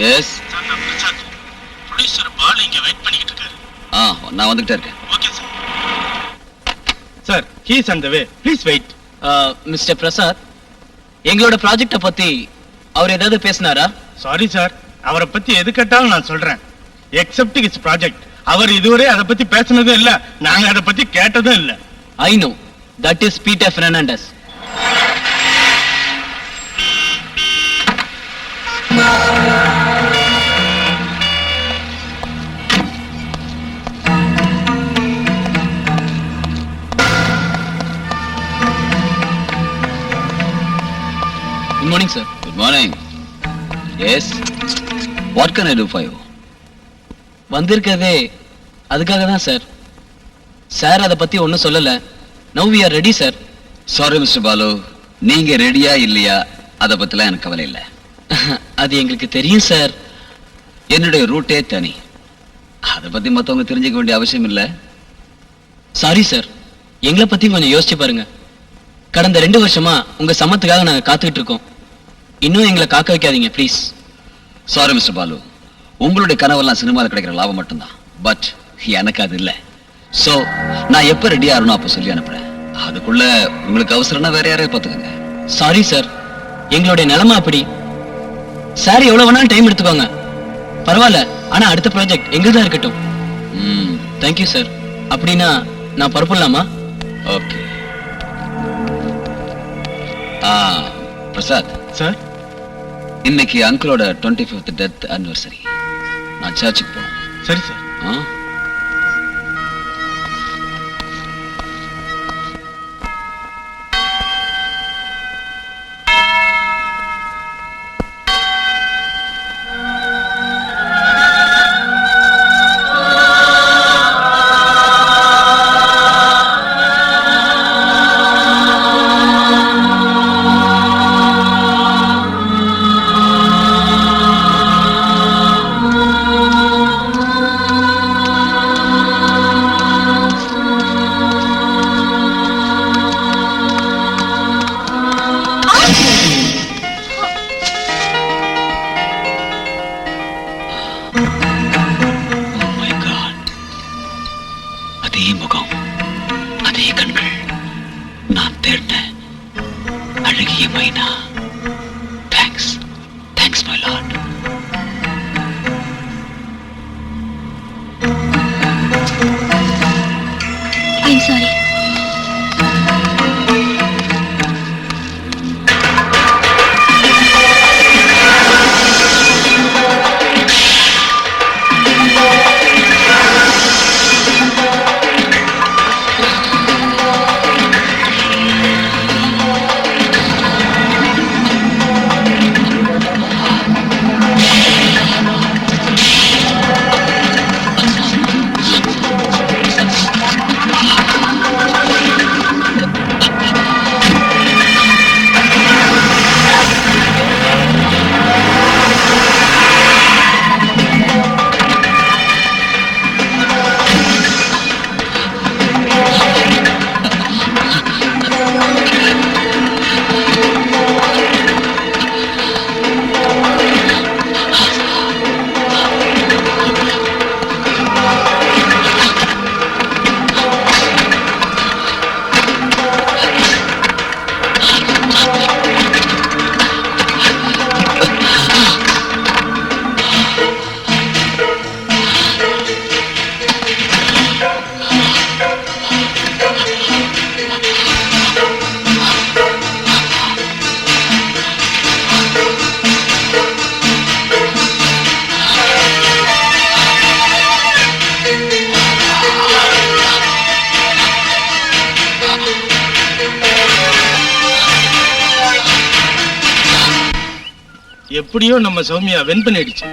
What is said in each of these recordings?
S producer பால் இங்க wait பண்ணிட்டு இருக்காரு. நான் வந்துட்டே இருக்கேன். Okay sir. Sir he is on the way. Please wait. Mister Prasad, எங்களோட ப்ராஜெக்ட்ட பத்தி அவர் ஏதாவது பேசினாரா? சாரி சார், அவரை பத்தி எது கேட்டாலும் நான் சொல்றேன். Except his project. அவர் இதுவரை அதை பத்தி பேசினதும் இல்ல, நாங்க அதை பத்தி கேட்டதும் இல்ல. I know, that is Peter Fernandes. Good morning, sir. Good morning. Yes. What can I do for you? வந்திருக்கதே அதுக்காக தான் சார். சார் அதை பத்தி ஒன்றும் சொல்லல. Now we are ready, sir. Sorry, Mr. Balu. நீங்க ரெடியா இல்லையா அதை பத்திலாம் எனக்கு கவலை இல்லை. அது எங்களுக்கு தெரியும் சார். என்னுடைய ரூட்டே தனி. அதை பத்தி மற்றவங்க தெரிஞ்சுக்க வேண்டிய அவசியம் இல்லை. சாரி சார், எங்களை பத்தி கொஞ்சம் யோசிச்சு பாருங்க. கடந்த 2 வருஷமா உங்க சம்மத்துக்காக நாங்க காத்துக்கிட்டு இருக்கோம். இன்னும் எங்களை காக்க வைக்காதீங்க ப்ளீஸ். சாரி மிஸ்டர் பாலு, உங்களுடைய கனவெல்லாம் சினிமாவில் கிடைக்கிற லாபம் மட்டும்தான். பட் எனக்கு அது இல்லை. சோ நான் எப்ப ரெடி ஆகணும் அப்ப சொல்லி அனுப்புறேன். அதுக்குள்ள உங்களுக்கு அவசரம்னா வேற யாரையும் பார்த்துக்கோங்க. சாரி சார், எங்களுடைய நிலைமை அப்படி. சார் எவ்வளவு வேணாலும் டைம் எடுத்துக்கோங்க, பரவாயில்ல. ஆனா அடுத்த ப்ராஜெக்ட் எங்கதான் இருக்கட்டும். Thank you sir. அப்படின்னா நான் புறப்படலாமா? ஓகே. பிரசாத் சார், இன்னைக்கு அங்கிளோட 25th டெத் anniversary. நான் சர்ச்சுக்கு போறேன். சரி சார். அதே முகம், அதே கண்கள், நான் தேடின அழகிய மைனா. Thanks, thanks my Lord. I'm sorry. எப்படியோ நம்ம சௌமியா வென் பண்ணிடுச்சு.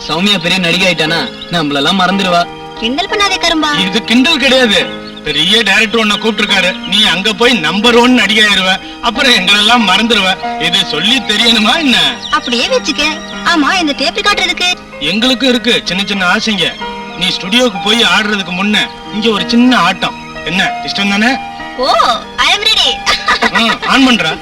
சௌமியா பெரிய நடிகை ஆயிட்டானா நம்மளெல்லாம் மறந்துடுவா. கிண்டல் பண்ணாதே கரும்பா. இது கிண்டல் கிடையாது. பெரிய டைரக்டர் ஒன்ன கூப்பிட்டுருக்காரு. நீ அங்க போய் நம்பர் 1 நடிகை ஆயிருவ. அப்புறம் எங்களெல்லாம் மறந்துடுவ. இது சொல்லி தெரியணுமா என்ன? அப்படியே வச்சுக்க. ஆமா, இந்த டேப் ரெக்கார்டர் எதுக்கு? எங்களுக்கும் இருக்கு சின்ன சின்ன ஆசைங்க. நீ ஸ்டுடியோக்கு போய் ஆடுறதுக்கு முன்ன இங்க ஒரு சின்ன ஆட்டம். என்ன இஷ்டம் தானே? ஓ, ஐ அம் ரெடி. ஆன் பண்றா.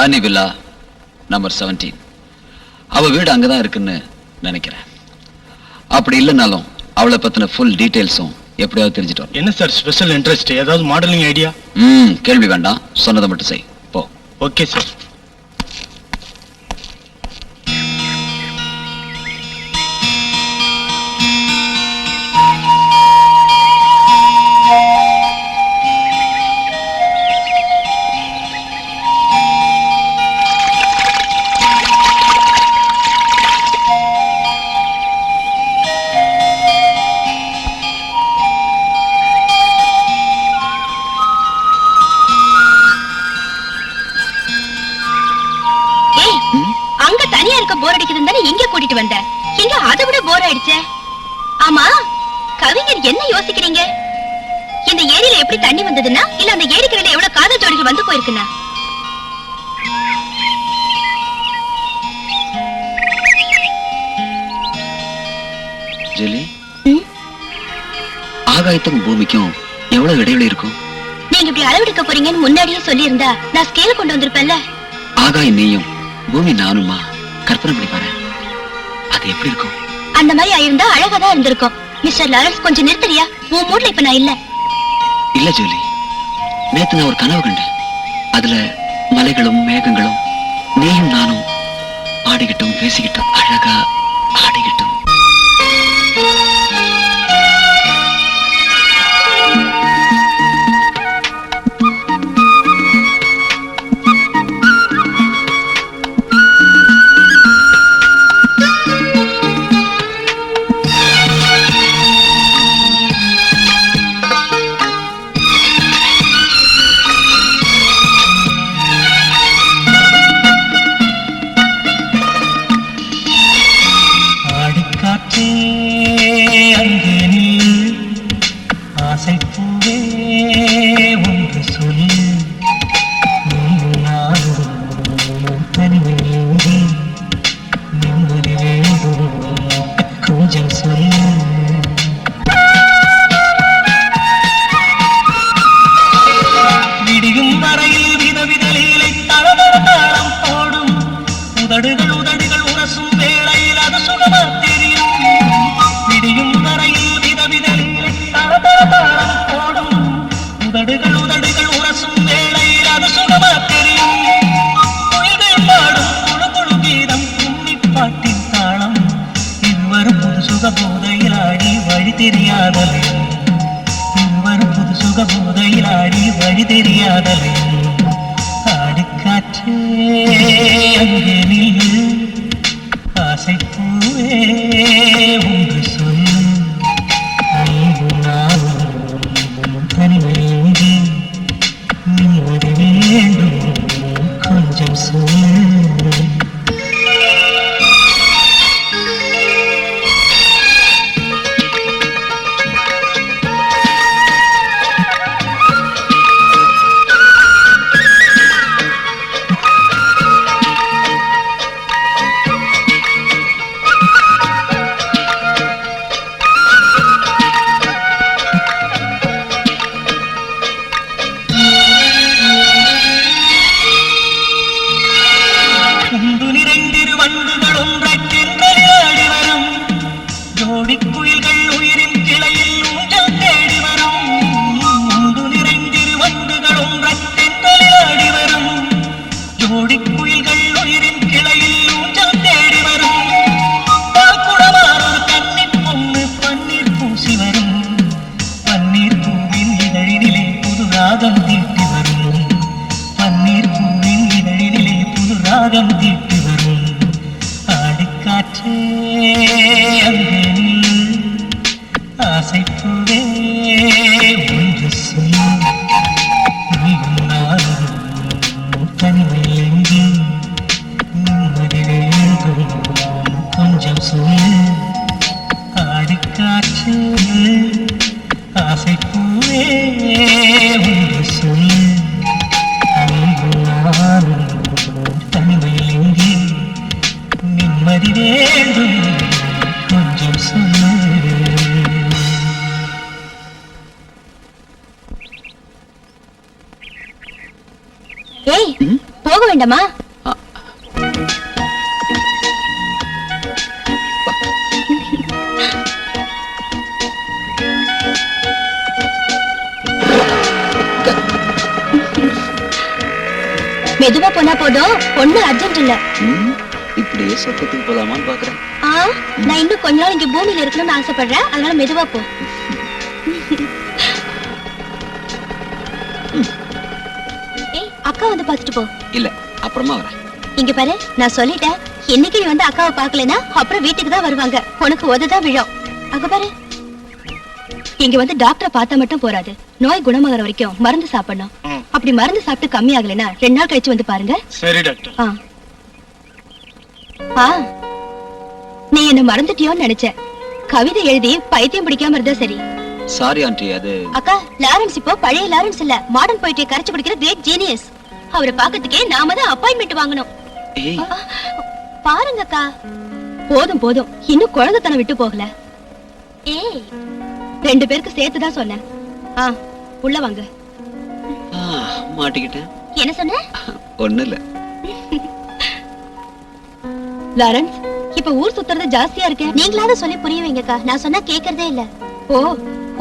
Annie villa number 17. அவ வீடு அங்கதான் இருக்குன்னு நினைக்கிறேன். அப்படி இல்லைனாலும் அவளை பத்தின ஃபுல் டீடைல்ஸும் எப்படியாவது தெரிஞ்சுட்டு வரும். என்ன சார் ஸ்பெஷல் இன்ட்ரெஸ்ட்? ஏதாவது மாடலிங் ஐடியா? கேள்வி வேண்டாம், சொன்னதை மட்டும் செய் போ. Okay sir. போர் அடிக்குதுன்னு எங்க கூட்டிட்டு வந்த? எங்க அதை விட போர் ஆயிடுச்சே. ஆமா, கவிஞர் என்ன யோசிக்கிறீங்க? இந்த ஏரியில எப்படி தண்ணி வந்ததுன்னா, இல்ல அந்த ஏரிக்கரையில எவ்வளவு காதல் ஜோடிகள் வந்து போயிருக்குன்னா? ஜெலி, ஆகாயத்துக்கும் பூமிக்கும் எவ்வளவு இடைவெளி இருக்கும்? நீங்க இப்படி அளவெடுக்க போறீங்கன்னு முன்னாடியே சொல்லி இருந்தா நான் ஸ்கேல் கொண்டு வந்திருப்பேன்ல. ஆகாயம் நீயும் பூமி நானுமா? கற்பனை பண்ணி பாரு, அது எப்படி இருக்கும்? அந்த மாதிரி ஆயிருந்தா அழகாதான் இருந்திருக்கும். மிஸ்டர் லாரன்ஸ், கொஞ்சம் நிறுத்தறியா? உன் மூட்ல இப்ப நான் இல்ல. இல்ல ஜோலி, நேத்து நான் ஒரு கனவு கண்டேன். அதுல மலைகளும் மேகங்களும் நீயும் நானும் பாடிக்கிட்டும் பேசிக்கிட்டும் அழகா ஆடிக்கிட்டும். ஆசைப்பூவே ஒன்று சொல்லு, நீயும் நானும் தனிமையில் இங்கே நிம்மதி வேண்டும், கொஞ்சம் சொல்லு. ஏய் போக வேண்டாமா? மெதுவா போனா போதும், ஒண்ணு அர்ஜென்ட் இல்ல. இப்படியே சொர்க்கத்துக்கு போலாமான்னு பாக்குறேன். நான் இன்னும் கொஞ்ச நாள் இங்க பூமியில இருக்கணும்னு ஆசைப்படுறேன், அதனால மெதுவா போ. ஏய் அக்கா வந்து பாத்துட்டு போ. இல்ல அப்புறமா வரேன். இங்க பாரு, நான் சொல்லிட்டேன், என்னைக்கு நீ வந்து அக்காவை பாக்கலனா அப்புறம் வீட்டுக்கு தான் வருவாங்க, உனக்கு உததான் விழும். அங்க பாரு, இங்க வந்து டாக்டரை பார்த்தா மட்டும் போறாது, நோய் குணமாகற வரைக்கும் மருந்து சாப்பிடணும். அப்படி மருந்து சாப்பிட்டு கம்மி ஆகலைன்னா 2 நாள் கழிச்சு வந்து பாருங்க. சரி டாக்டர். நீ என்ன மறந்துட்டியோன்னு நினைச்சேன். கவிதை எழுதி பைத்தியம் பிடிக்காம இருந்தா சரி. சாரி ஆண்டி, அது அக்கா, லாரன்ஸ் இப்போ பழைய லாரன்ஸ் இல்ல, மாடர்ன் போயிட்டே கரைச்சு குடிக்கிற கிரேட் ஜீனியஸ். அவரை பாக்கிறதுக்கே நாம தான் அப்பாயின்மெண்ட் வாங்கணும். ஏய் பாருங்க அக்கா, போதும் போதும், இன்னும் குழந்தைத்தனம் விட்டு போகல. ஏய் 2 பேருக்கு சேர்த்துதான் சொன்னேன். உள்ள வாங்க. மாட்டிக்கிட்டேன். என்ன சொன்ன? ஒண்ணு இல்ல. லாரன்ஸ், இப்ப ஊர் சுத்துறது ஜாஸ்தியா இருக்கு, நீங்களாவது சொல்லி புரிய வைங்கக்கா. நான் சொன்னா கேக்குறதே இல்ல. ஓ,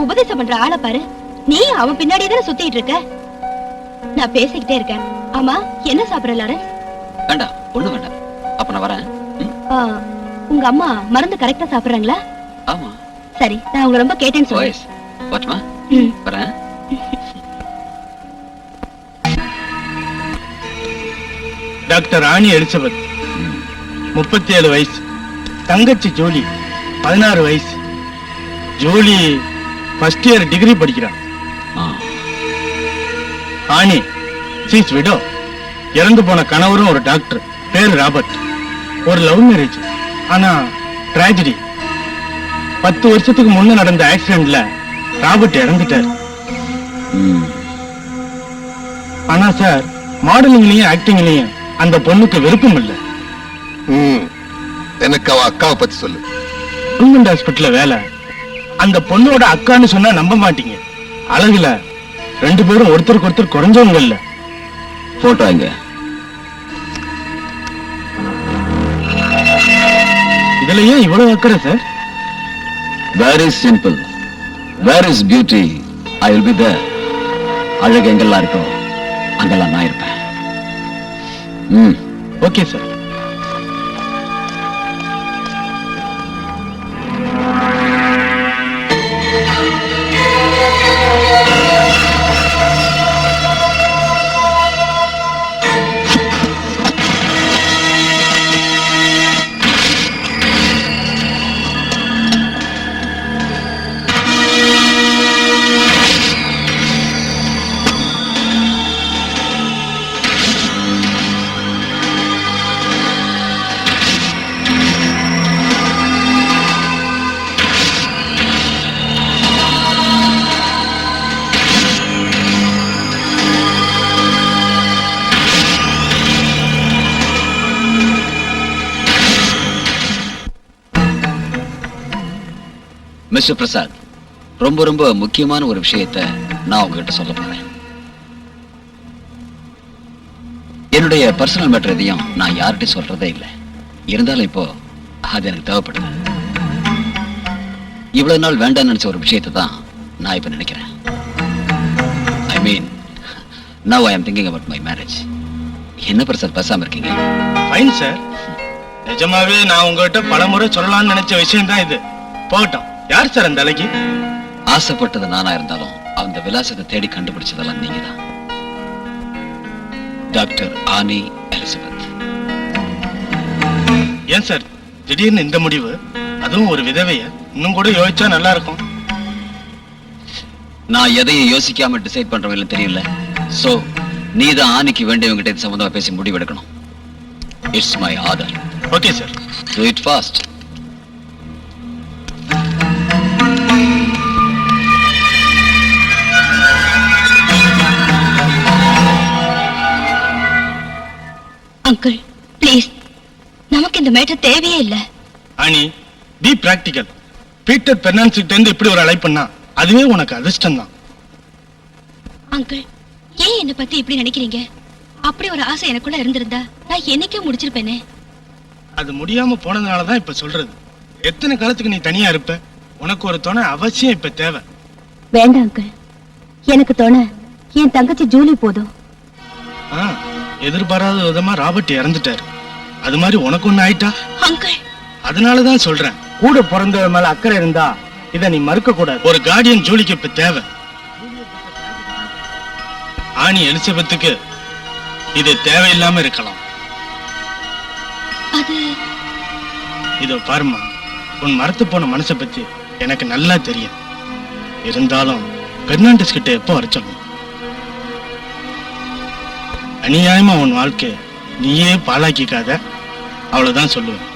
உபதேசம் பண்ற ஆளை பாரு, நீ அவன் பின்னாடியே தானே சுத்திட்டு இருக்க. நான் பேசிக்கிட்டே இருக்கேன். ஆமா, என்ன சாப்பிடுற லாரன்ஸ்? வேண்டாம், ஒண்ணு வேண்டாம். அப்ப நான் வரேன். உங்க அம்மா மருந்து கரெக்டா சாப்பிடுறாங்களா? ஆமா. சரி, நான் உங்களை ரொம்ப கேட்டேன்னு சொல்றேன். வாட்மா, வரேன். டாக்டர் ராணி எலிசபெத், 37 வயசு. தங்கச்சி ஜூலி, 16 வயசு. ஜூலி ஃபர்ஸ்ட் இயர் டிகிரி படிக்கிறான். ஆனி சீஸ் விடோ, இறந்து போன கணவரும் ஒரு டாக்டர், பேரு ராபர்ட். ஒரு லவ் மேரேஜ், ஆனா டிராஜடி. 10 வருஷத்துக்கு முன்ன நடந்த ஆக்சிடென்ட்ல ராபர்ட் இறந்துட்டார். ஆனா சார், மாடலிங்லயும் ஆக்டிங்லயும் அந்த பொண்ணுக்கு விருப்பம் இல்ல. எனக்கு அவ அக்காவை பத்தி சொல்லு. கவர்மெண்ட் ஹாஸ்பிட்டல்ல வேலை. அந்த பொண்ணோட அக்கான்னு சொன்னா நம்ப மாட்டீங்க. அழகுல 2 பேரும் ஒருத்தருக்கு ஒருத்தர் குறைஞ்சவங்க இல்ல. போட்டோ எங்க? இதுல ஏன் இவ்வளவு அக்கறை sir? Very simple. Where is beauty, I will be there. அழகு எங்கெல்லாம் இருக்கோ அங்கெல்லாம் நான் இருப்பேன். Okay sir. மிஸ்டர் பிரசாத், ரொம்ப ரொம்ப முக்கியமான ஒரு விஷயத்தை நான் உங்ககிட்ட சொல்ல போறேன். என்னுடைய பர்சனல் மேட்டர் எதையும் நான் யார்கிட்டையும் சொல்றதே இல்லை. இருந்தாலும் இப்போ அது எனக்கு தேவைப்படுது. இவ்வளவு நாள் வேண்டாம்னு நினைச்ச ஒரு விஷயத்தை தான் நான் இப்ப நினைக்கிறேன். I mean, now I am thinking about my marriage. என்ன பிரசாத் பேசாம இருக்கீங்க? Fine sir. நிஜமாவே நான் உங்ககிட்ட பலமுறை சொல்லலாம்னு நினைச்ச விஷயம் தான் இது. போகட்டும். யார் சார் அந்த அழகி? ஆசைப்பட்டது நானா இருந்தாலும் அந்த விலாசத்தை தேடி கண்டுபிடிச்சதெல்லாம் நீங்க தான். டாக்டர் ஆனி எலிசபெத். ஏன் சார் திடீர்னு இந்த முடிவு? அதுவும் ஒரு விதவைய. இன்னும் கூட யோசிச்சா நல்லா இருக்கும். நான் எதையும் யோசிக்காம டிசைட் பண்றவங்க தெரியல. சோ நீ தான் ஆனிக்கு வேண்டியவங்கிட்ட இது சம்பந்தமா பேசி முடிவெடுக்கணும். It's my order. Okay sir. Do it fast. Uncle please, நமக்கு இந்த மேட்டர் தேவையே இல்ல. அனி, பி பிராக்டிக்கல். பீட்டர் பெர்னான்ஸ் கிட்ட இருந்து இப்படி ஒரு அழைப்புன்னா அதுவே உனக்கு அதிர்ஷ்டம் தான். அங்கிள், ஏன் என்ன பத்தி இப்படி நினைக்கிறீங்க? அப்படி ஒரு ஆசை எனக்குள்ள இருந்திருந்தா நான் என்னைக்கே முடிச்சிருப்பேனே. அது முடியாம போனதுனாலதான் இப்ப சொல்றது. எத்தனை காலத்துக்கு நீ தனியா இருப்ப? உனக்கு ஒரு துணை அவசியம் இப்ப தேவை. வேண்டாம் அங்கிள், எனக்கு தோண என் தங்கச்சி ஜூலி போதும். எதிர்பாராத விதமா ராபர்ட் இறந்துட்டாரு. அது மாதிரி உனக்கு ஒண்ணு ஆயிட்டா? அங்கிள், அதனாலதான் சொல்றேன், கூட பிறந்தவ மேல அக்கறை இருந்தா இத நீ மறுக்க கூடாது. ஒரு கார்டியன் ஜூலிக்கு இப்ப தேவை. ஆனி எலிசபெத்துக்கு இது தேவையில்லாம இருக்கலாம். அது இதோ பாருமா, உன் மரத்து போன மனசை பத்தி எனக்கு நல்லா தெரியும். இருந்தாலும் பெர்னாண்டஸ் கிட்ட எப்போ வர சொல்லணும்? அநியாயமா உன் வாழ்க்கை நீயே பாழாக்கிக்காத, அவ்வளவுதான் சொல்லுவேன்.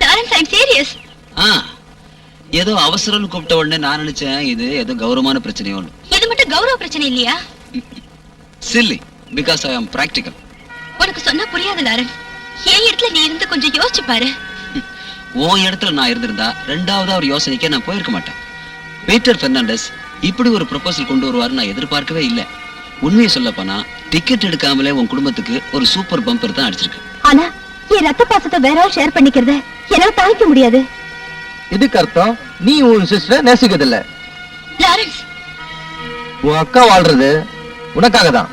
லாரன்ஸ், ஐ அம் சீரியஸ். ஏதோ அவசரம்னு கூப்பிட்ட உடனே நான் நினைச்சேன் இது ஏதோ கௌரவமான பிரச்சனையோ. இது மட்டும் கௌரவ பிரச்சனை இல்லையா? Silly, because I am practical. உனக்கு சொன்னா புரியாது லாரன்ஸ். என் இடத்துல நீ இருந்து கொஞ்சம் யோசிச்சு பாரு. உன் இடத்துல நான் இருந்திருந்தா ரெண்டாவது ஒரு யோசனைக்கே நான் போயிருக்க மாட்டேன். பீட்டர் பெர்னாண்டஸ் இப்படி ஒரு ப்ரொபோசல் கொண்டு வருவாரு நான் எதிர்பார்க்கவே இல்லை. உண்மையை சொல்ல போனா டிக்கெட் எடுக்காமலே உன் குடும்பத்துக்கு ஒரு சூப்பர் பம்பர் தான் அடிச்சிருக்கு. ஆனா என் ரத்த பாசத்தை வேற ஆள் ஷேர் பண்ணிக்கிறத என்னால தாங்கிக்க முடியாது. இதுக்கு அர்த்தம் நீ உன் சிஸ்டரை நேசிக்கிறதில்ல. லாரன்ஸ், உன் அக்கா வாழ்றது உனக்காக தான்.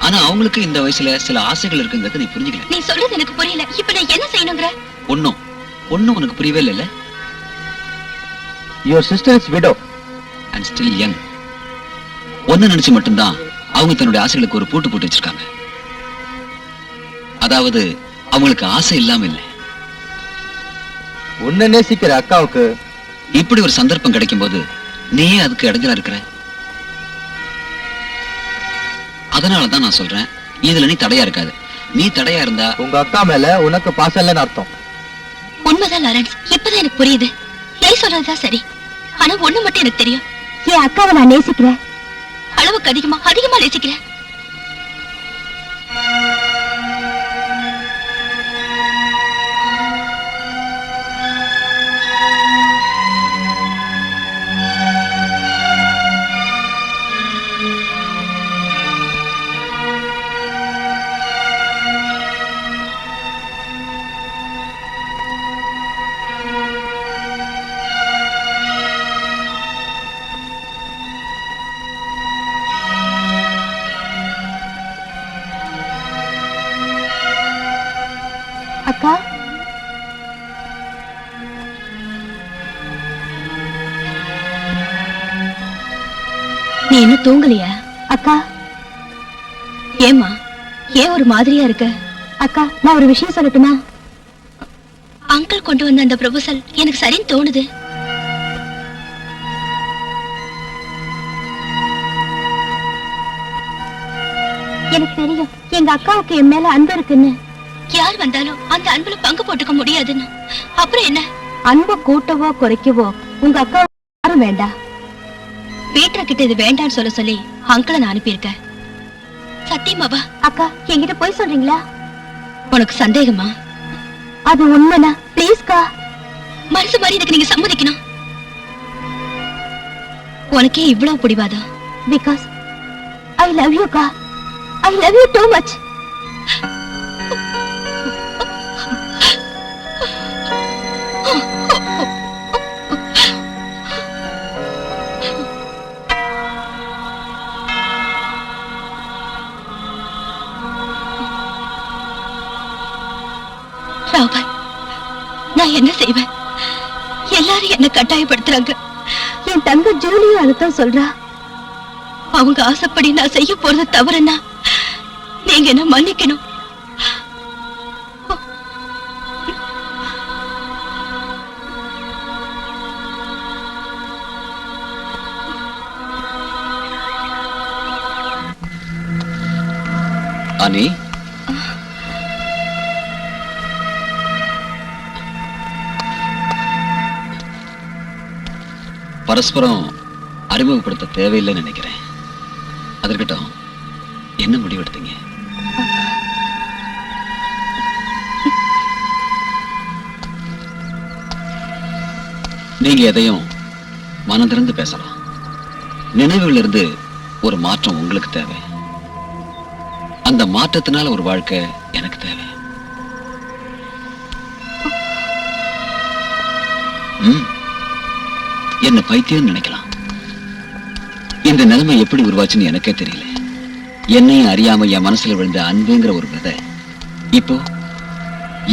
ஆனா அவங்களுக்கு இந்த வயசுல சில ஆசைகள் இருக்குங்கிறத நீ புரிஞ்சுக்கல. நீ சொல்றது எனக்கு புரியல. இப்ப நான் என்ன செய்யணுங்கிற? ஒன்னும் உனக்கு புரியவே இல்ல. Your sister is widow and still young. ஒன்னு நினைச்சு மட்டும்தான் அவங்க தன்னுடைய ஆசைகளுக்கு ஒரு பூட்டு போட்டு வச்சிருக்காங்க. அதாவது அவங்களுக்கு ஆசை இல்லாம இல்லை. உன்னை நேசிக்கிற அக்காவுக்கு இப்படி ஒரு சந்தர்ப்பம் கிடைக்கும் போது நீயே அதுக்கு இடைஞ்சலா இருக்கிற. அதனாலதான் நான் சொல்றேன், இதுல நீ தடையா இருக்காது. நீ தடையா இருந்தா உங்க அக்கா மேல உனக்கு பாசம் இல்லைன்னு அர்த்தம். உண்மைதான் லாரன்ஸ், இப்பதான் எனக்கு புரியுது. நீ சொல்றதுதான் சரி. ஆனா ஒண்ணு மட்டும் எனக்கு தெரியும், என் அக்காவை நான் நேசிக்கிறேன். அளவுக்கு அதிகமா நேசிக்கிறேன். அக்கா, நீ என்ன தூங்கலையா? அக்கா, ஏமா ஏன் ஒரு மாதிரியா இருக்க? அக்கா, நான் ஒரு விஷயம் சொல்லட்டுமா? அங்கிள் கொண்டு வந்த அந்த ப்ரொபோசல் எனக்கு சரின்னு தோணுது. எனக்கு தெரியும் எங்க அக்காவுக்கு என் மேல அன்பு இருக்குன்னு. யார் வந்தாலும் அந்த அன்புல பங்கு போட்டுக்க முடியாதுன்னு. அப்புறம் என்ன? அன்பு கூட்டவோ குறைக்கவோ உங்க அக்கா யாரும் வேண்டாம். பீட்டர் கிட்ட இது வேண்டான்னு சொல்ல சொல்லி அங்கிளை நான் அனுப்பியிருக்கேன். சத்தியமாவா? அக்கா, என்கிட்ட போய் சொல்றீங்களா? உனக்கு சந்தேகமா? அது உண்மைனா ப்ளீஸ்கா, மனசு மாதிரி இதுக்கு நீங்க சம்மதிக்கணும். உனக்கே இவ்வளவு பிடிவாதம்? பிகாஸ் ஐ லவ் யூ கா. I love you too much. Robert, நான் என்ன செய்வேன்? எல்லாரும் என்ன கட்டாயப்படுத்துறாங்க. என் தங்க ஜூலியும் அதுதான் சொல்றா. அவங்க ஆசைப்படி நான் செய்ய போறது தவறுன்னா நீங்க என்ன மன்னிக்கணும். அனி, பரஸ்பரம் அறிமுகப்படுத்த தேவையில்லைன்னு நினைக்கிறேன். அதற்கட்டும், என்ன முடிவெடுத்தீங்க? நீங்க எதையும் மனம் திறந்து பேசலாம். நினைவுல இருந்து ஒரு மாற்றம் உங்களுக்கு தேவை. அந்த மாற்றத்தினால ஒரு வாழ்க்கை எனக்கு தேவை. என்ன பைத்தியம் நினைக்கலாம். இந்த நிலைமை எப்படி உருவாச்சுன்னு எனக்கே தெரியல. என்னையும் அறியாம என் மனசுல விழுந்த அன்புங்கிற ஒரு விதை இப்போ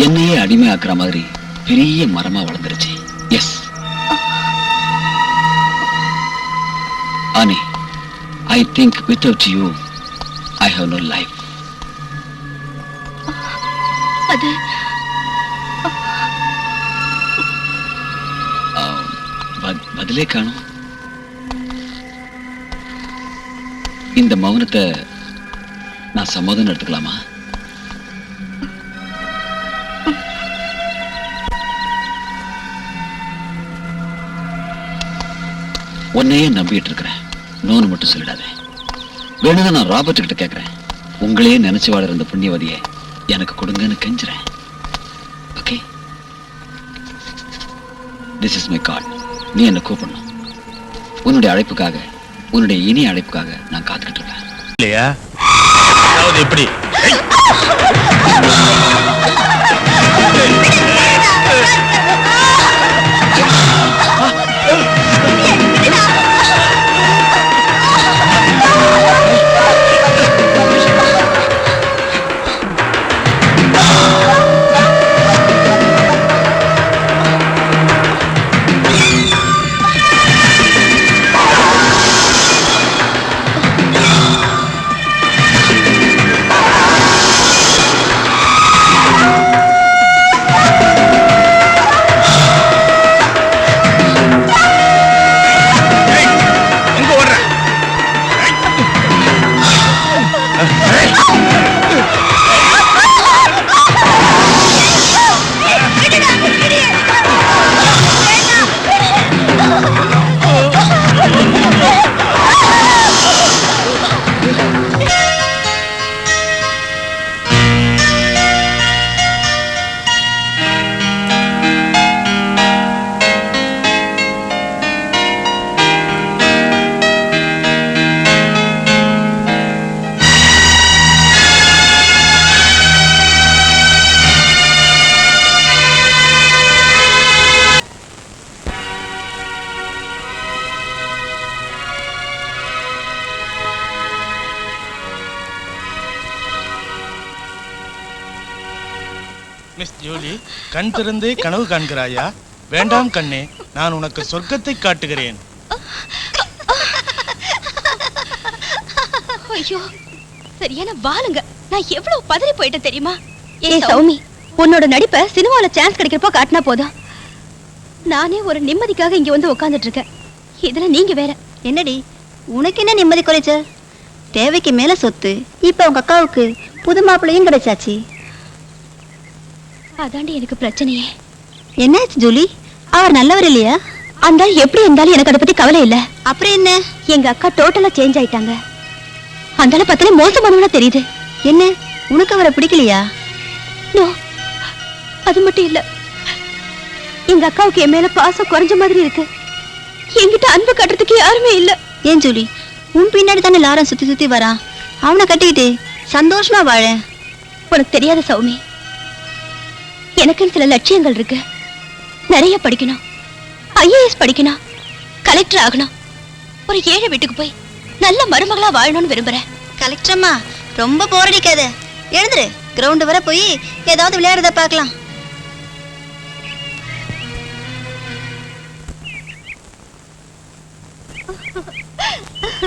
என்னையே அடிமையாக்குற மாதிரி பெரிய மரமா வளர்ந்துருச்சு. Yes Ani, I think without you, I have no life. அது பதிலே காணும். இந்த மௌனத்தை நான் சம்மதம் எடுத்துக்கலாமா? உன்னையே நம்பிட்டு இருக்கிறேன். நோன்னு மட்டும் சொல்லிடாதே. வேணும்தான் நான் ராபர்ட் கிட்ட கேட்கிறேன். உங்களையே நினைச்சு வாழ இருந்த புண்ணியவதியை எனக்கு கொடுங்கன்னு கெஞ்சுறேன். Okay, this is my card. நீ என்ன கூப்பிடணும். உன்னுடைய அழைப்புக்காக, உன்னுடைய இனிய அழைப்புக்காக நான் காத்துக்கிட்டு இருக்கேன். இல்லையா? எப்படி மிஸ் ஜூலி, கண் திறந்து கனவு காண்கிறாயா? வேண்டாம் கண்ணே, நான் உனக்கு சொர்க்கத்தை காட்டுகிறேன். ஐயோ, சரியான வாளுங்க. நான் எவ்வளவு பதறி போயிட்டேன் தெரியுமா? ஏய் சௌமி, உன்னோட நடிப்பை சினிமால சான்ஸ் கிடைக்கிறப்போ காட்டினா போதும். நானே ஒரு நிம்மதிக்காக இங்க வந்து உட்கார்ந்துட்டு இருக்கேன். இதுல நீங்க வேற. என்னடி உனக்கு என்ன நிம்மதி குறைச்ச? தேவைக்கு மேல சொத்து. இப்ப உங்க அக்காவுக்கு புது மாப்பிள்ளையும் கிடைச்சாச்சு. அதாண்டி எனக்கு பிரச்சனையே. என்னாச்சு ஜூலி? அவர் நல்லவர் இல்லையா? அந்த எப்படி இருந்தாலும் எனக்கு அதை பத்தி கவலை இல்ல. அப்புறம் என்ன? எங்க அக்கா டோட்டலா சேஞ்ச் ஆயிட்டாங்க. அந்த பத்தின மோசமானவனா தெரியுது. என்ன, உனக்கு அவரை பிடிக்கலையா? நோ, அது மட்டும் இல்ல. எங்க அக்காவுக்கு என் மேல பாசம் குறைஞ்ச மாதிரி இருக்கு. என்கிட்ட அன்பு கட்டுறதுக்கு யாருமே இல்ல. ஏன் ஜூலி, உன் பின்னாடி தானே லாரன் சுத்தி சுத்தி வரான். அவனை கட்டிக்கிட்டு சந்தோஷமா வாழ. உனக்கு தெரியாத சௌமி, எனக்குன்னு சில லட்சியங்கள் இருக்கு. நிறைய படிக்கணும், IAS படிக்கணும், கலெக்டர் ஆகணும், ஒரு ஏழை வீட்டுக்கு போய் நல்ல மருமகளா வாழணும்னு விரும்புறேன். கலெக்டரம்மா, ரொம்ப போரடிக்காத. எழுந்துரு, கிரவுண்ட் வர போய் ஏதாவது விளையாடுறத பார்க்கலாம்.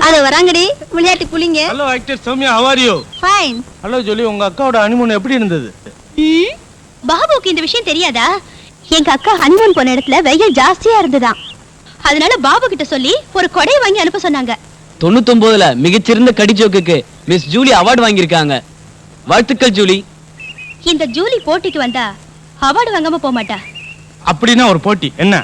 அது வராங்கடி விளையாட்டு புலிங்க. Hello actor Sowmya, how are you? Fine. Hello Julie, உங்க அக்காவோட ஹனிமூன் எப்படி இருந்தது? பாபுக்கு இந்த விஷயம் தெரியாதா? எங்க அக்கா ஹனிமூன் போன இடத்துல வெயில் ஜாஸ்தியா இருந்ததாம். அதனால பாபு கிட்ட சொல்லி ஒரு கொடை வாங்கி அனுப்ப சொன்னாங்க. 99ல மிகச்சிறந்த கடிஜோக்குக்கு மிஸ் ஜூலி அவார்டு வாங்கியிருக்காங்க. வாழ்த்துக்கள் ஜூலி. இந்த ஜூலி போட்டிக்கு வந்தா அவார்டு வாங்காம போக மாட்டா. அப்படின்னா ஒரு போட்டி என்ன?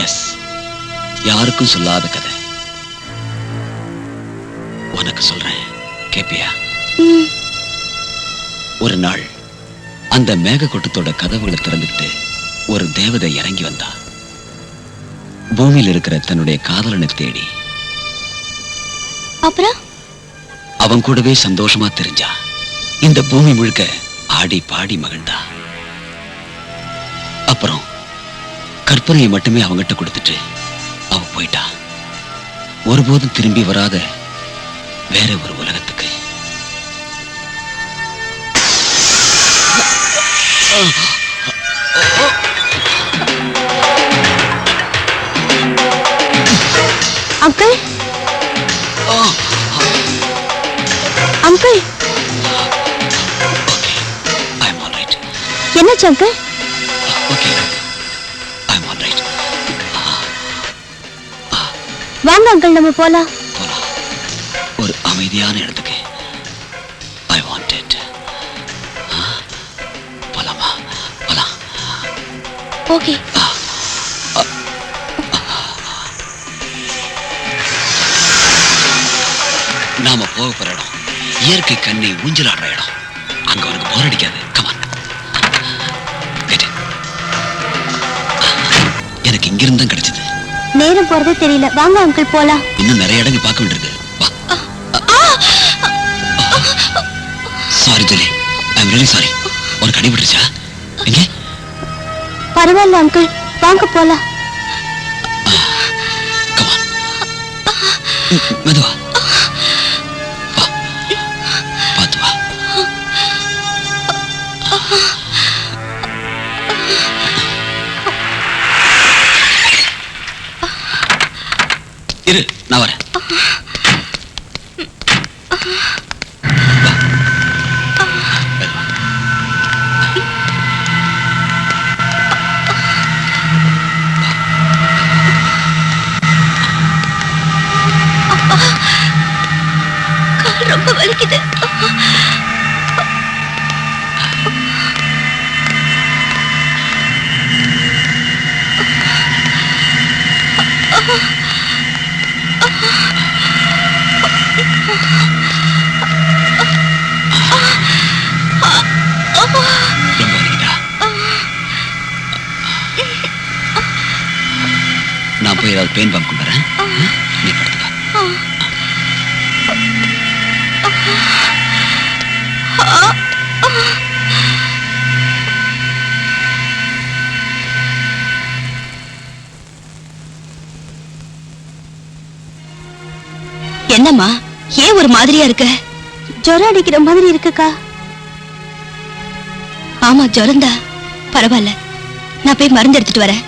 எஸ், யாருக்கும் சொல்லாத கதை. உனக்கு சொல்றேன், கேப்பியா? ஒரு நாள் அந்த மேக கூட்டத்தோட கதவுகளை திறந்துட்டு ஒரு தேவதை இறங்கி வந்தா. பூமியில் இருக்கிற தன்னுடைய காதலனை தேடி. அப்புறம் அவன் கூடவே சந்தோஷமா தெரிஞ்சா. இந்த பூமி முழுக்க ஆடி பாடி மகிழ்ந்தா. அப்புறம் கற்பனையை மட்டுமே அவங்கிட்ட கொடுத்துட்டு அவ போயிட்டா. ஒருபோதும் திரும்பி வராத வேற ஒரு உலகத்துக்கு. Uncle uncle I'm all right. என்னாச்சு uncle? Okay. I'm all right. வாங்க அங்கிள், நம்ம போலாம். போலாம். ஒரு அமைதியான இடத்துக்கு. I want it. போலாமா? போலாம். ஓகே. நாம போக போற இடம் இயற்கை கண்ணை ஊஞ்சலாடுற இடம். அங்க உனக்கு போர் அடிக்காது. கமான். எனக்கு இங்கிருந்து தான் கிடைச்சது. நேரம் போறதே தெரியல. வாங்க அங்கிள், போலாம். இன்னும் நிறைய இடங்கள் பார்க்க வேண்டியிருக்கு. வா. Sorry jelly, I am really sorry. உனக்கு அடிபட்டுருச்சா? எங்க? பரவாயில்ல அங்கிள், வாங்க போலாம். கமான். மெதுவா. வா. பார்த்து வா. இரு, நான் வரேன். வா. மெதுவா. ரொம்ப வலிக்குது. ரொம்ப வலிக்குதா? நான் போய் ஏதாவது பெயின் பம்ப் கொண்டு வரேன். நீ படுத்துக்க. என்னம்மா, ஏன் ஒரு மாதிரியா இருக்க? ஜுரம் அடிக்கிற மாதிரி இருக்குக்கா. ஆமா, ஜுரந்தா. பரவாயில்ல, நான் போய் மருந்து எடுத்துட்டு வரேன்.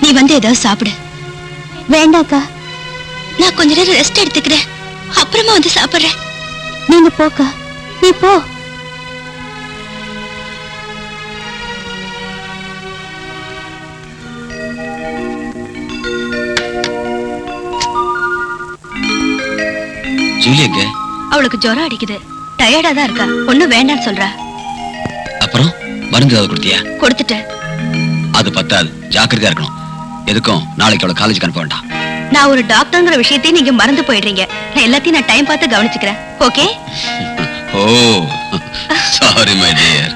நீ வந்து ஏதாவது சாப்பிடு. வேண்டாக்கா, நான் கொஞ்ச நேரம் ரெஸ்ட் எடுத்துக்கிறேன். அப்புறமா வந்து சாப்பிடுறேன். நீங்க போக்கா, நீ போ. ஜூலி எங்க? அவளுக்கு ஜுரம் அடிக்குது, டயர்டா தான் இருக்கா. ஒண்ணும் வேண்டான்னு சொல்றா. அப்புறம் மருந்து ஏதாவது கொடுத்தியா? கொடுத்துட்டேன். அது பத்தாது, ஜாக்கிரதையா இருக்கணும். எதுக்கும் நாளைக்கு அவளை காலேஜுக்கு அனுப்ப வேண்டாம். நான் ஒரு டாக்டர்ங்கிற விஷயத்தையும் நீங்க மறந்து போயிடுறீங்க. நான் எல்லாத்தையும் நான் டைம் பார்த்து கவனிச்சுக்கிறேன். Okay? Oh, sorry my dear.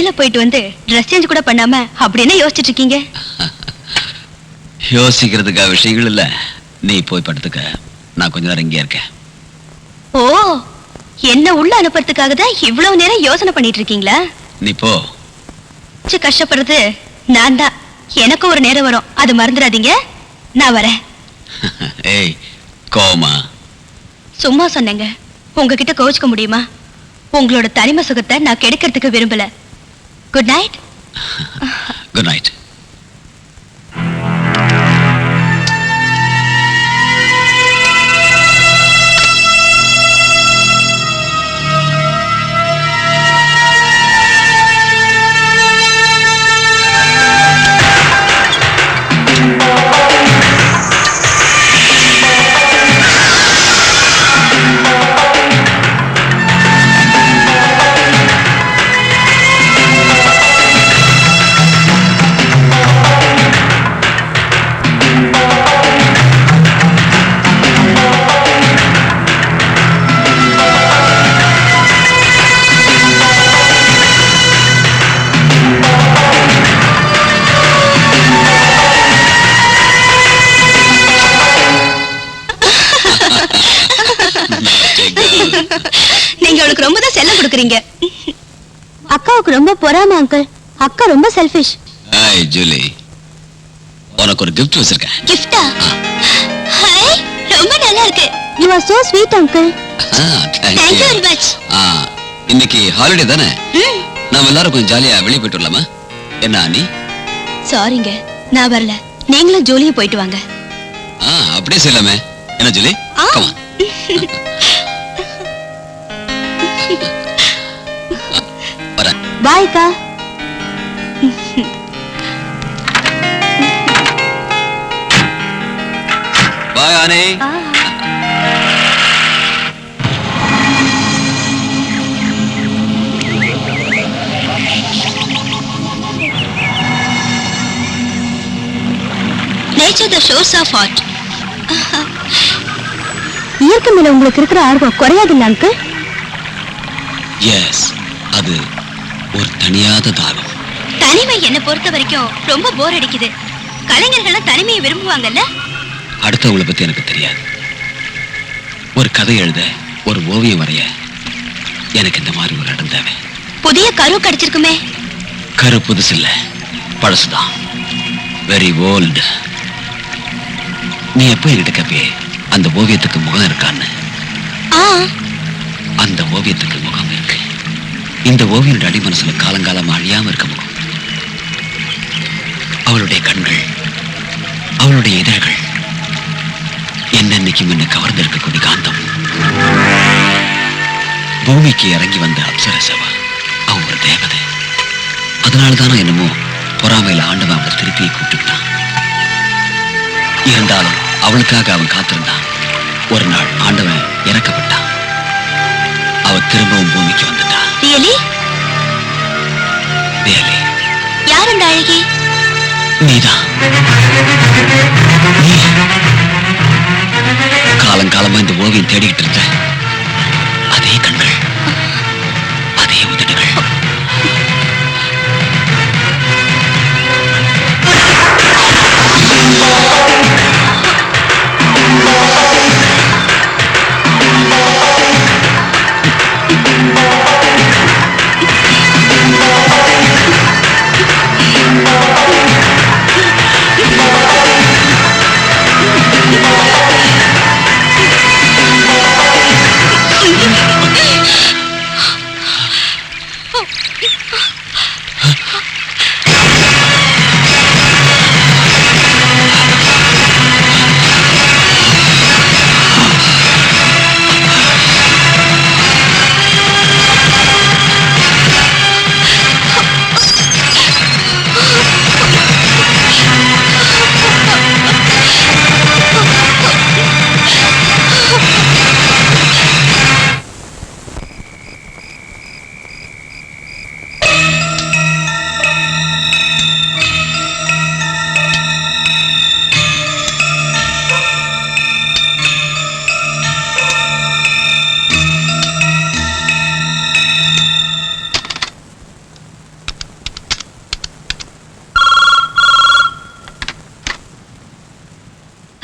வெளியில போயிட்டு வந்து ட்ரெஸ் சேஞ்ச் கூட பண்ணாம அப்படி என்ன யோசிச்சுட்டு இருக்கீங்க? யோசிக்கிறதுக்காக விஷயங்கள் இல்ல. நீ போய் படுத்துக்க, நான் கொஞ்ச நேரம் இங்கே இருக்கேன். ஓ, என்ன உள்ள அனுப்புறதுக்காக தான் இவ்வளவு நேரம் யோசனை பண்ணிட்டு இருக்கீங்களா? நீ போ. கஷ்டப்படுறது நான் தான். எனக்கும் ஒரு நேரம் வரும், அது மறந்துடாதீங்க. நான் வரேன். ஏய் கோமா, சும்மா சொன்னேங்க. உங்ககிட்ட கோவிச்சுக்க முடியுமா? உங்களோட தனிமை சுகத்தை நான் கெடுக்கிறதுக்கு விரும்பல. Good night. Good night. நீங்க அவளுக்கு ரொம்ப தான் செல்லம் கொடுக்குறீங்க. அக்காவுக்கு ரொம்ப பொறாம அங்கிள். அக்கா ரொம்ப செல்ஃபிஷ். ஹாய் ஜூலி, உனக்கு ஒரு gift வச்சிருக்கேன். கிஃப்டா? ஹாய், ரொம்ப நல்லா இருக்கு. You are so sweet uncle. Thank you very much. இன்னைக்கு ஹாலிடே தானே, நாம எல்லாரும் கொஞ்சம் ஜாலியா வெளியே போயிட்டு வரலாமா? என்ன நீ? சாரிங்க, நான் வரல. நீங்களும் ஜோலியும் போயிட்டு வாங்க. அப்படியே செய்யலாமே. என்ன ஜூலி? Come on. வரேன். பாய் அக்கா. பாய் ஆனே. Nature the shores of art. இயற்கை மேல உங்களுக்கு இருக்கிற ஆர்வம் குறையாதுல்ல அங்கிள்? எஸ், அது ஒரு தனியாத தாகம். தனிமை என்ன பொறுத்த வரைக்கும் ரொம்ப போர் அடிக்குது. கலைஞர்கள் தனிமையை விரும்புவாங்கல்ல? அடுத்தவங்களை பத்தி எனக்கு தெரியாது. ஒரு கதை எழுத, ஒரு ஓவியம் வரைய எனக்கு இந்த மாதிரி ஒரு இடம் தேவை. புதிய கரு கிடைச்சிருக்குமே. கரு புதுசு இல்ல, பழசுதான். Very old. நீ எப்ப என்கிட்ட கேப்பியே அந்த ஓவியத்துக்கு முகம் இருக்கான்னு? அந்த ஓவியத்துக்கு முகம் இருக்கு. இந்த ஓவியோட அடி மனசுல காலங்காலம் அழியாம இருக்க முகம். அவளுடைய கண்கள், அவளுடைய இதழ்கள், என்னன்னைக்கும் என்ன கவர்ந்து இருக்கக்கூடிய காந்தம். பூமிக்கு இறங்கி வந்த அப்சரசவ, அவ ஒரு தேவதை. அதனாலதானோ என்னமோ பொறாமையில ஆண்டவன் அவளை திருப்பி கூப்பிட்டுட்டான். இருந்தாலும் அவளுக்காக அவன் காத்திருந்தான். ஒரு நாள் ஆண்டவன் இறக்கப்பட்டான். அவ திரும்பவும் பூமிக்கு வந்துட்டான். ரியலி? ரியலி. யார் அந்த அழகி? நீதான். நீ காலங்காலமா இந்த ஓவியம் தேடிக்கிட்டு இருந்த அதே கண்கள், அதே உதடுகள்.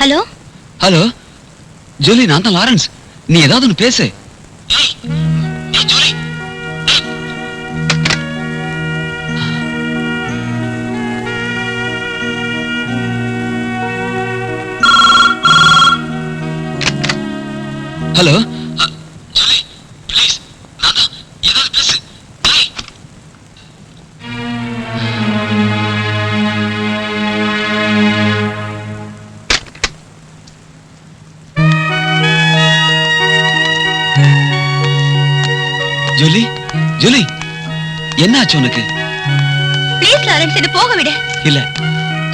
ஹலோ ஹலோ ஜூலி, நான் தான் லாரன்ஸ். நீ ஏதாவது ஒன்று பேசு. ஹலோ ஜூலி, ப்ளீஸ், நான் தான். ஏதாவது பேசு. ஜூலி, ஜூலி, என்ன ஆச்சு உனக்கு? ப்ளீஸ் லாரன்ஸ், என்ன போக விடு. இல்ல,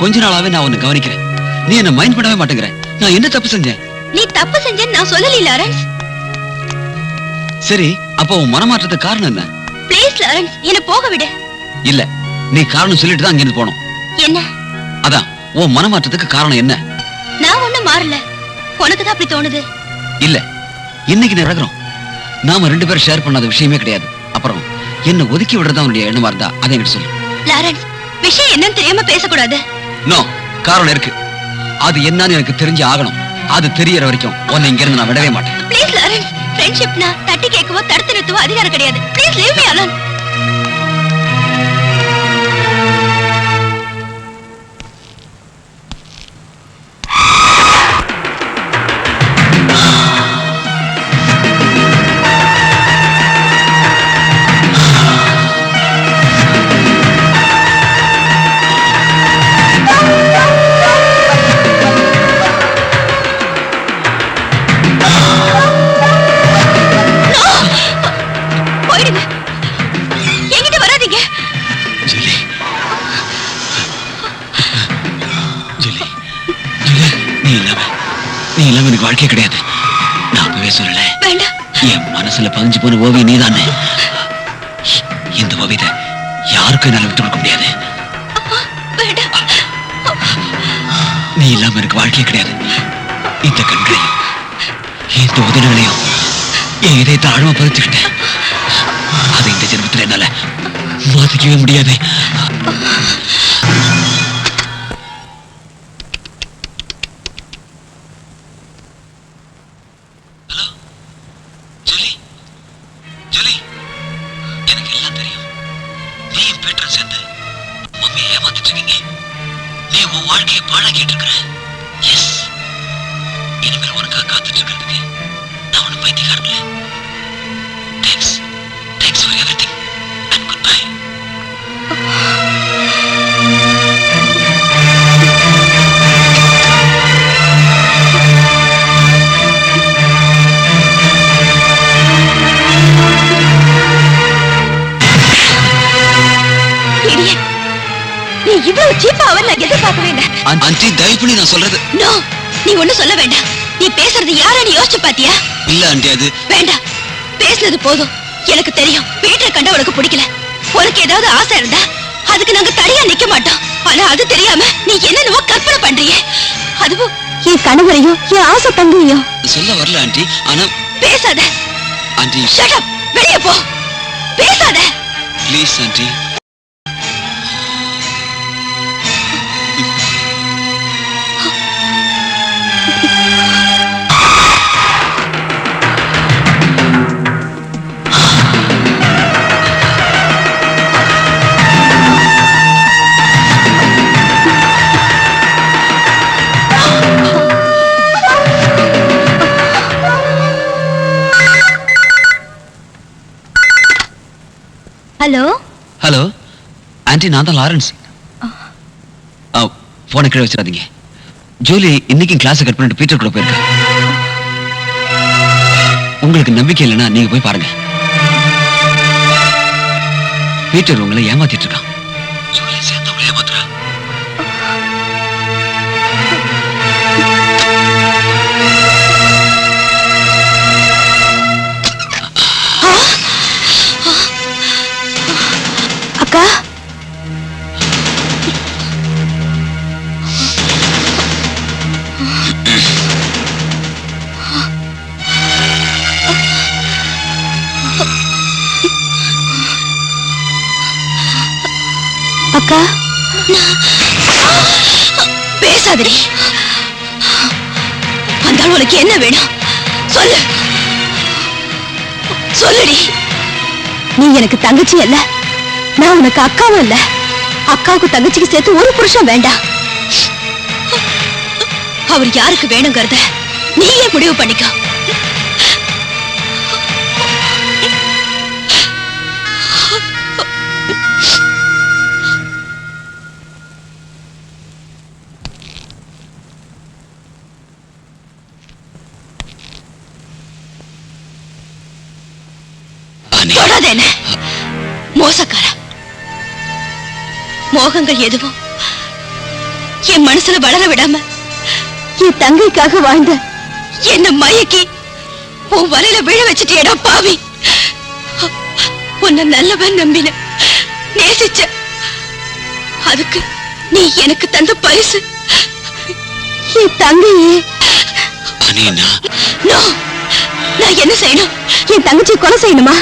கொஞ்ச நாளாவே நான் உன்னை கவனிக்கிறேன். நீ என்ன மைண்ட் பண்ணவே மாட்டேங்கிற. நான் என்ன தப்பு செஞ்சேன்? நீ தப்பு செஞ்சேன்னு நான் சொல்லல லாரன்ஸ். சரி, அப்போ உன் மனமாற்றத்துக்கு காரணம் என்ன? ப்ளீஸ் லாரன்ஸ், என்ன போக விடு. இல்ல, நீ காரணம் சொல்லிட்டு தான் அங்கிருந்து போனோம். என்ன? அதான், உன் மனமாற்றத்துக்கு காரணம் என்ன? நான் ஒண்ணும் மாறல, உனக்கு தான் அப்படி தோணுது. இல்ல, இன்னைக்கு நடக்கிறோம். நாம 2 பேரும் ஷேர் பண்ணாத விஷயமே கிடையாது. அப்புறம் என்ன ஒதுக்கி விடுறதா உன்னுடைய எண்ணமா இருந்தா அதை என்கிட்ட சொல்லு. லாரன்ஸ், விஷயம் என்னன்னு தெரியாம பேசக்கூடாது. நோ, காரணம் இருக்கு. அது என்னன்னு எனக்கு தெரிஞ்சு ஆகணும். அது தெரியற வரைக்கும் உன்னை இங்க இருந்து நான் விடவே மாட்டேன். ப்ளீஸ் லாரன்ஸ், ஃப்ரெண்ட்ஷிப்னா தட்டி கேட்கவோ தடுத்து நிறுத்தவோ அதிகாரம் கிடையாது. Please leave me alone. போயிடுங்க, என்கிட்ட வராதீங்க. ஜூலி, ஜூலி, ஜூலி, நீ இல்லாம எனக்கு வாழ்க்கை கிடையாது. நான் அப்பவே சொல்லல, வேண்டாம். என் மனசுல பதிஞ்சு போன ஓவியம் நீதானே. இந்த ஓவியத்தை யாருக்கும் என்னால விட்டு கொடுக்க முடியாது. வேண்டாம். நீ இல்லாம எனக்கு வாழ்க்கையே கிடையாது. இந்த கண்களையும் இந்த உதடுகளையும் என் இதயத்தை ஆழமா பதிச்சுக்கிட்டேன். அதை இந்த ஜென்மத்துல என்னால மாத்திக்கவே முடியாது. ஹலோ ஜூலி, ஜூலி, எனக்கு எல்லாம் தெரியும். நீ பீட்டர் சேர்ந்து மம்மியை ஏமாத்திட்டு இருக்கீங்க. நீ உன் வாழ்க்கையை பாழாக்கிட்டு இருக்கிற. எஸ், இனிமேல் உனக்காக காத்துட்டு இருக்கிறதுக்கு நான் ஒன்னும் பைத்தியக்காரன் இல்லை. Thanks, thanks for everything and good bye. Idiot, நீ இவ்வளவு சீப்பா அவன் நான் எதிர்பார்க்கவே இல்லை. ஆண்டி, தயவு பண்ணி நான் சொல்றது. நோ, நீ ஒண்ணு சொல்ல வேண்டாம். நீ பேசுறது யாரன்னு யோசிச்சு பாத்தியா? இல்ல ஆண்டி, அது வேண்டாம், பேசுனது போதும். எனக்கு தெரியும் பீட்டர் கண்ட உனக்கு பிடிக்கல. உனக்கு ஏதாவது ஆசை இருந்தா அதுக்கு நாங்க தடையா நிக்க மாட்டோம். ஆனா அது தெரியாம நீ என்னென்னவோ கற்பனை பண்றியே. அதுவும் என் கணவரையும் என் ஆசை தங்கையும் சொல்ல வரல ஆண்டி. ஆனா பேசாத. ஆண்டி, ஷட் அப், வெளியே போ. பேசாத. Please aunty. Hello hello aunty, நான் தான் லாரன்ஸ். போனை கீழே வச்சிடாதீங்க. ஜூலி இன்னைக்கும் கிளாஸ் கட் பண்ணிட்டு பீட்டர் கூட போயிருக்கா. உங்களுக்கு நம்பிக்கை இல்லைன்னா நீங்க போய் பாருங்க. பீட்டர் உங்களை ஏமாத்திட்டு இருக்கான். ஜூலி சேர்த்து உங்களை ஏமாத்துறா. அக்கா, அக்கா, பேசாதே. உனக்கு என்ன வேணும் சொல்லு, சொல்லுடி. நீ எனக்கு தங்கச்சி இல்ல, நான் உனக்கு அக்காவும் இல்ல. அக்காவுக்கு தங்கச்சிக்கு சேர்த்து ஒரு புருஷன் வேண்டாம். அவர் யாருக்கு வேணுங்கிறத நீயே முடிவு பண்ணிக்கோ. தொடாத என்ன மோசக்கார. மோகங்கள் எதுவும் என் மனசுல வளர விடாம என் தங்கைக்காக வாழ்ந்த என்ன மயக்கி உன் வலையில விழ வச்சுட்டியடா பாவி. உன்னை நல்லவன் நம்பின, நேசிச்ச. அதுக்கு நீ எனக்கு தந்த பரிசு என் தங்கையே. நான் என்ன செய்யணும்? என் தங்கச்சி கொலை செய்யணுமா?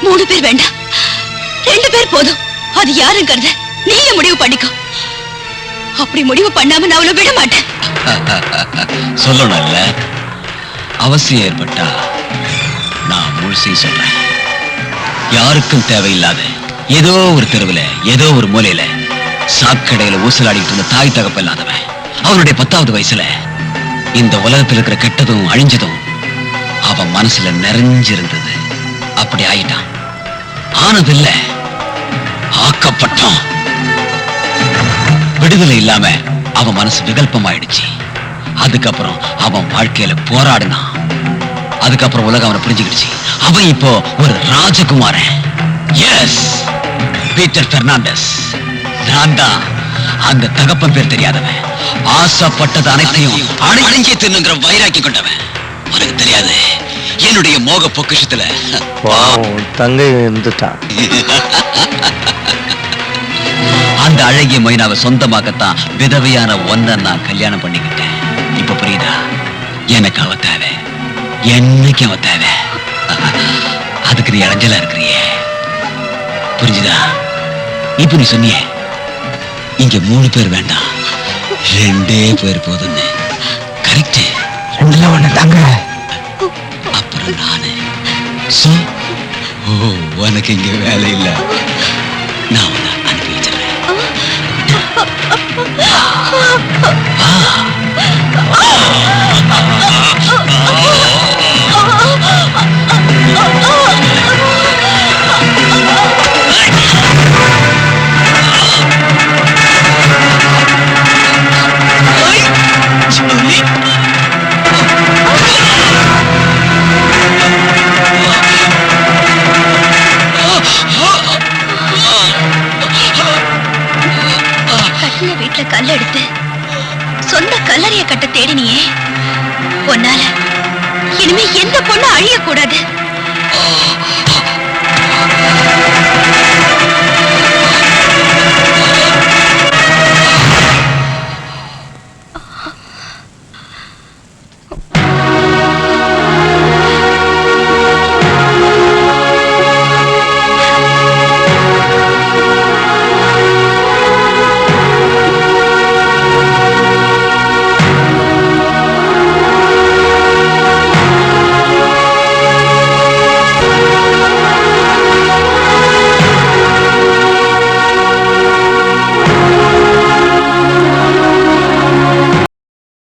3 பேர் வேண்டாம், 2 பேர் போதும். அது யாருங்கிறத நீயே முடிவு பண்ணிக்கோ. அப்படி முடிவு பண்ணாம நான் அவளை விட மாட்டேன். சொல்லணும்ல, அவசியம் ஏற்பட்டா நான் முழுசையும் சொல்றேன். யாருக்கும் தேவையில்லாத ஏதோ ஒரு தெருவுல ஏதோ ஒரு மூலையில சாக்கடையில ஊசலாடிட்டு இருந்த தாய் தகப்ப இல்லாதவன் அவனுடைய 10வது வயசுல இந்த உலகத்தில் இருக்கிற கெட்டதும் அழிஞ்சதும் அவன் மனசுல நிறைஞ்சிருந்தது. அப்படி ஆயிட்டான். ஆனதில்ல, ஆக்கப்பட்டான். விடுதலை இல்லாம அவன் மனசு விகல்பமாயிடுச்சு. அதுக்கப்புறம் அவன் வாழ்க்கையில போராடினான். அதுக்கப்புறம் உலகம் அவனை புரிஞ்சுக்கிடுச்சு. அவன் இப்போ ஒரு ராஜகுமாரன். Yes, Peter Fernandes. நான் தான் அந்த தகப்பன் பேர் தெரியாதவன். ஆசைப்பட்டது அனைத்தையும் அணைஞ்சே தின்னுங்கிற வைராக்கி கொண்டவன். உனக்கு தெரியாது, என்னுடைய மோக பொக்கிஷத்துல தங்கை இருந்துட்டான். அந்த அழகிய மைனாவை சொந்தமாக்கத்தான் விதவையான ஒன்ன நான் கல்யாணம் பண்ணிக்கிட்டேன். இப்ப புரியுதா? எனக்கு அவ தேவை, என்னைக்கு அவ தேவை. அதுக்கு நீ இளைஞலா இருக்கிறியே, புரிஞ்சுதா? இப்ப நீ சொன்னியே இங்க 3 பேர் வேண்டாம், 2 பேர் போதுன்னு. கரெக்ட். 2ல 1 தாங்க. அப்புறம் நானு. உனக்கு இங்க வேலை இல்ல, நான் உன்னை அனுப்பி வச்சிடறேன். வீட்டுல கல் எடுத்து சொந்த கல்லறைய கட்ட தேடினியே, உன்னால இனிமே எந்த பொண்ணு அழியக்கூடாது.